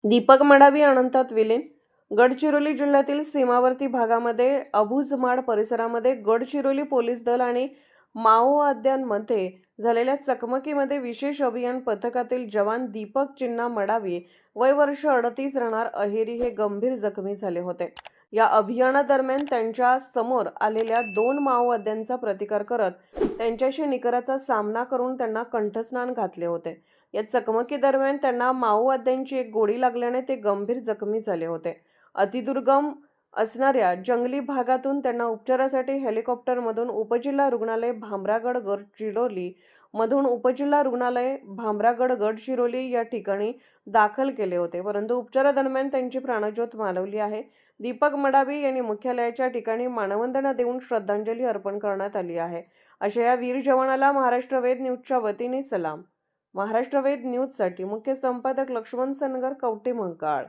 दीपक मडावी अनंतात विलीन. गडचिरोली जिल्ह्यातील सीमावर्ती भागामध्ये अबुझमाड परिसरामध्ये गडचिरोली पोलीस दल आणि माओवाद्यांमध्ये झालेल्या चकमकीमध्ये विशेष अभियान पथकातील जवान दीपक चिन्ना मडावी वय वर्ष 38 राहणार अहेरी हे गंभीर जखमी झाले होते. या अभियानादरम्यान त्यांच्या समोर आलेल्या 2 माओवाद्यांचा प्रतिकार करत त्यांच्याशी निकराचा सामना करून त्यांना कंठस्नान घातले होते. या चकमकीदरम्यान त्यांना माओवाद्यांची एक गोळी लागल्याने ते गंभीर जखमी झाले होते. अतिदुर्गम असणाऱ्या जंगली भागातून त्यांना उपचारासाठी हेलिकॉप्टरमधून उपजिल्हा रुग्णालय भामरागड गडचिरोली मधून उपजिल्हा रुग्णालय भामरागड गडचिरोली या ठिकाणी दाखल केले होते, परंतु उपचारादरम्यान त्यांची प्राणज्योत मालवली आहे. दीपक मडावी यांनी मुख्यालयाच्या ठिकाणी मानवंदना देऊन श्रद्धांजली अर्पण करण्यात आली आहे. अशा या वीर जवानाला महाराष्ट्र वेद न्यूजच्या वतीने सलाम. महाराष्ट्र वेद न्यूजसाठी मुख्य संपादक लक्ष्मण सनगर, कवठे महांकाळ.